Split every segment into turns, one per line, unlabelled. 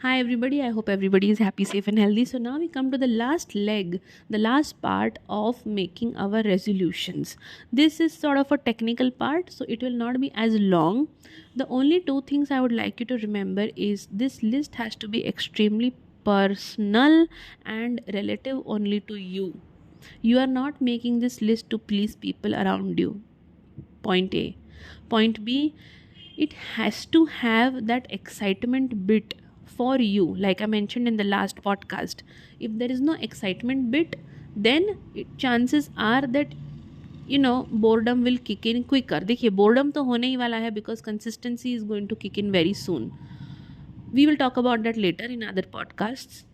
Hi, everybody. I hope everybody is happy, safe, and healthy. So, now we come to the last leg, the last part of making our resolutions. This is sort of a technical part, so it will not be as long. The only two things I would like you to remember is this list has to be extremely personal and relative only to you. You are not making this list to please people around you. Point A. Point B, it has to have that excitement bit for you. Like I mentioned in the last podcast, if there is no excitement bit, then chances are that boredom will kick in quicker. देखिए boredom तो होने ही वाला है because consistency is going to kick in very soon. We will talk about that later in other podcasts.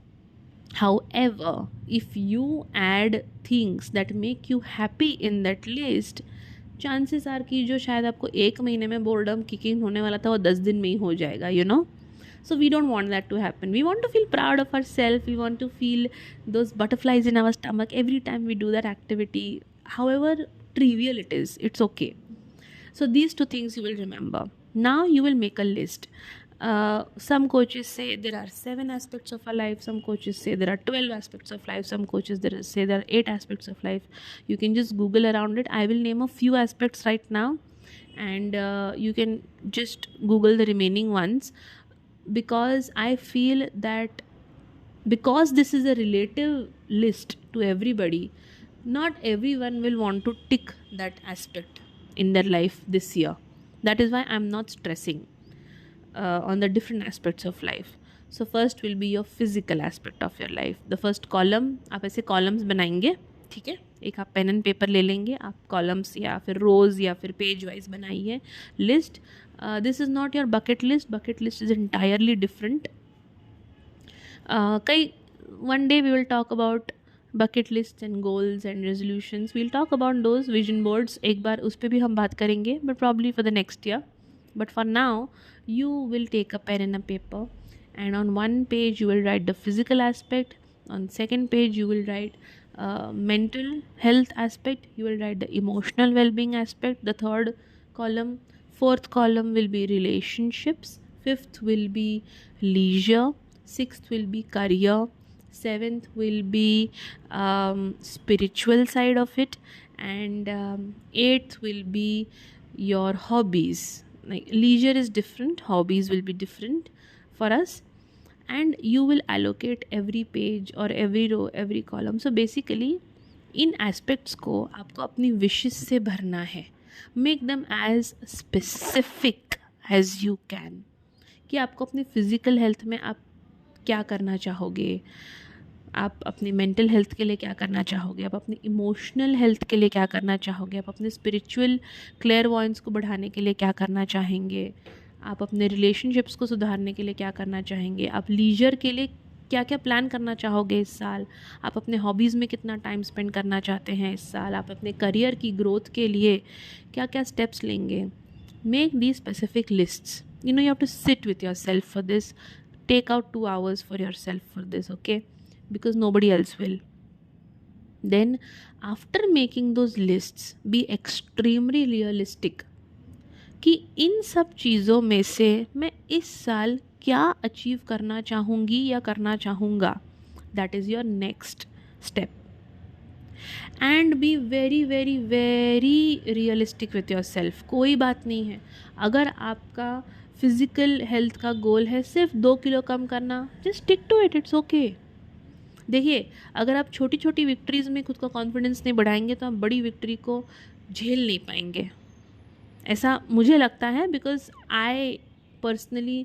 However, if you add things that make you happy in that list, chances are कि जो शायद आपको एक महीने में boredom kicking होने वाला था वो 10 दिन में ही हो जाएगा, So we don't want that to happen. We want to feel proud of ourselves. We want to feel those butterflies in our stomach every time we do that activity. However trivial it is, it's okay. So these two things you will remember. Now you will make a list. Some coaches say there are 7 aspects of a life. Some coaches say there are 12 aspects of life. Some coaches say there are 8 aspects of life. You can just Google around it. I will name a few aspects right now, and you can just Google the remaining ones, because I feel that because this is a relative list to everybody, not everyone will want to tick that aspect in their life this year. That is why I'm not stressing on the different aspects of life. So first will be your physical aspect of your life. The first column, आप ऐसे columns बनाएंगे, ठीक है? एक आप pen and paper ले लेंगे, आप कॉलम्स या फिर रोज या फिर पेज वाइज बनाइए list. This is not your bucket list is entirely different. कई one day we will talk about bucket lists and goals and resolutions. We'll talk about those vision boards. एक बार उस पर भी हम बात करेंगे, but probably for the next year. But for now, you will take a pen and a paper, and on one page you will write the physical aspect. On second page you will write mental health aspect. You will write the emotional well-being aspect. The third column, fourth column will be relationships. Fifth will be leisure. Sixth will be career. Seventh will be spiritual side of it, and eighth will be your hobbies. Like leisure is different, hobbies will be different for us, and you will allocate every page or every row, every column. So basically in aspects को आपको अपनी wishes से भरना है. Make them as specific as you can. कि आपको अपनी physical health में आप क्या करना चाहोगे, आप अपनी मेंटल हेल्थ के लिए क्या करना चाहोगे, आप अपनी इमोशनल हेल्थ के लिए क्या करना चाहोगे, आप अपने स्पिरिचुअल क्लेयरवॉयंस को बढ़ाने के लिए क्या करना चाहेंगे, आप अपने रिलेशनशिप्स को सुधारने के लिए क्या करना चाहेंगे, आप लीजर के लिए क्या क्या प्लान करना चाहोगे इस साल, आप अपने हॉबीज़ में कितना टाइम स्पेंड करना चाहते हैं इस साल, आप अपने करियर की ग्रोथ के लिए क्या क्या स्टेप्स लेंगे. Make the specific lists. You have to sit with yourself for this. Take out 2 hours for yourself for this, okay? Because nobody else will. Then after making those lists, be extremely realistic कि इन सब चीज़ों में से मैं इस साल क्या achieve करना चाहूँगी या करना चाहूँगा. That is your next step. And be very very very realistic with yourself. कोई बात नहीं है अगर आपका फिज़िकल हेल्थ का गोल है सिर्फ 2 किलो कम करना, just stick to it, it's okay. देखिए अगर आप छोटी छोटी विक्ट्रीज़ में खुद का कॉन्फिडेंस नहीं बढ़ाएंगे तो आप बड़ी विक्ट्री को झेल नहीं पाएंगे, ऐसा मुझे लगता है. Because I personally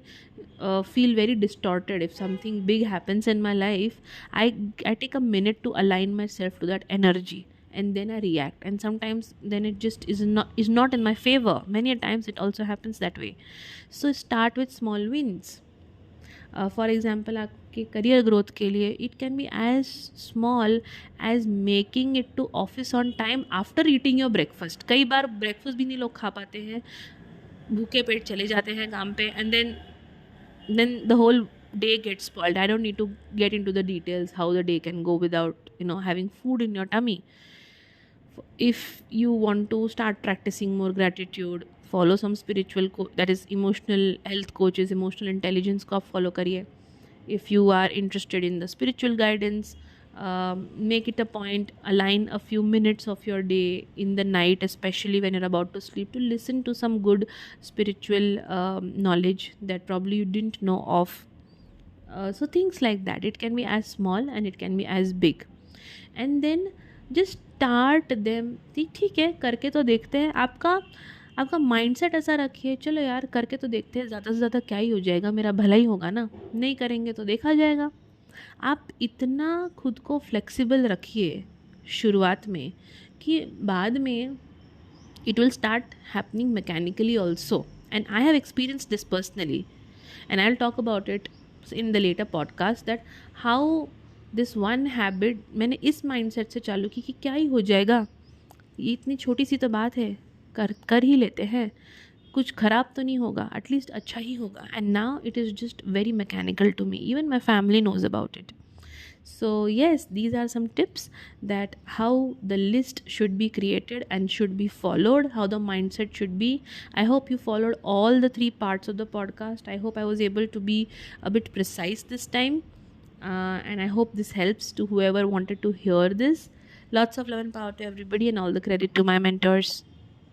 feel very distorted if something big happens in my life. I take a minute to align myself to that energy, and then I react, and sometimes then it just is not in my favor. Many a times it also happens that way. So start with small wins. For example, आपके career growth के लिए it can be as small as making it to office on time after eating your breakfast. कई बार breakfast भी नहीं लोग खा पाते हैं, भूखे पेट चले जाते हैं काम पे, and then the whole day gets spoiled. I don't need to get into the details how the day can go without having food in your tummy. If you want to start practicing more gratitude, follow some spiritual that is emotional health coaches, emotional intelligence को आप follow करिए. If you are interested in the spiritual guidance, make it a point, align a few minutes of your day in the night, especially when you're about to sleep, to listen to some good spiritual knowledge that probably you didn't know of. So things like that, it can be as small and it can be as big. And then just start them. ठीक है, करके तो देखते हैं। आपका आपका mindset ऐसा रखिए, चलो यार करके तो देखते हैं, ज़्यादा से ज़्यादा क्या ही हो जाएगा, मेरा भला ही होगा ना, नहीं करेंगे तो देखा जाएगा। आप इतना खुद को फ्लेक्सिबल रखिए शुरुआत में कि बाद में it will start happening mechanically also. And I have experienced this personally, and I'll talk about it in the later podcast, that how this one habit मैंने इस mindset से चालू की कि क्या ही हो जाएगा, ये इतनी छोटी सी तो बात है, कर कर ही लेते हैं, कुछ ख़राब तो नहीं होगा, एटलीस्ट अच्छा ही होगा। And now it is just very mechanical to me, even my family knows about it. So yes, these are some tips that how the list should be created and should be followed, how the mindset should be. I hope you followed all the three parts of the podcast. I hope I was able to be a bit precise this time, and I hope this helps to whoever wanted to hear this. Lots of love and power to everybody, and all the credit to my mentors.